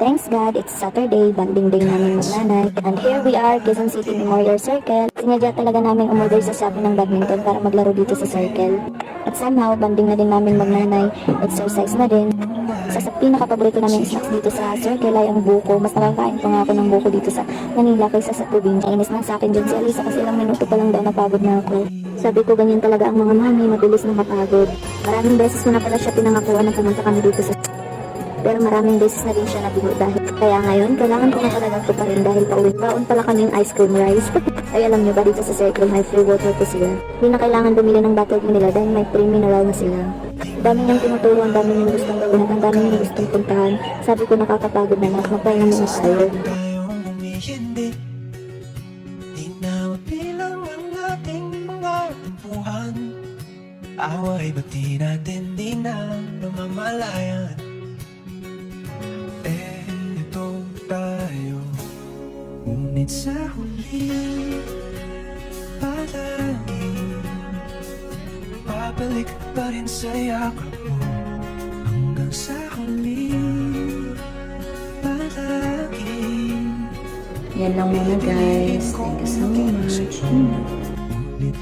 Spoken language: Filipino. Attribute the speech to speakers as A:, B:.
A: Thanks God, it's Saturday, banding day namin magnanay. And here we are, Quezon City Memorial Circle. Sinadya talaga namin umorder sa Shopee ng badminton para maglaro dito sa circle. At somehow, banding na din namin magnanay, exercise na din. Sa pinaka-paborito namin snacks dito sa circle ay ang buko. Mas nakakain pa nga ako ng buko dito sa Manila kaysa sa probinsya. Inis na sa akin dyan si Alisa kasi ilang minuto pa lang daw napagod na ako. Sabi ko ganyan talaga ang mga mami, mabilis na mapagod. Maraming beses ko na pala siya pinangakuan na pumunta kami dito sa pero maraming beses na din siya nabigo dahil. Kaya ngayon, kailangan ko na talaga ito pa rin dahil pauwi. Baon pala kaming ice cream rice. Ay alam nyo ba dito sa circle may free water po sila. Hindi na kailangan bumili ng bottled nila dahil may free mineral na sila. Dami niyang tinuturo, ang dami niyang gustong gawin at ang dami niyang gustong puntahan. Sabi ko nakakapagod na at magpahinga muna tayo.
B: Di na mapilang ang ating mga tampuhan. Away ba't di natin di na namamalayan? Eto tayo, ngunit sa huli palagi babalik pa rin sa yakap mo. Hanggang sa huli palagi.
A: Yan lang muna guys. Thank you so much.
B: Ulit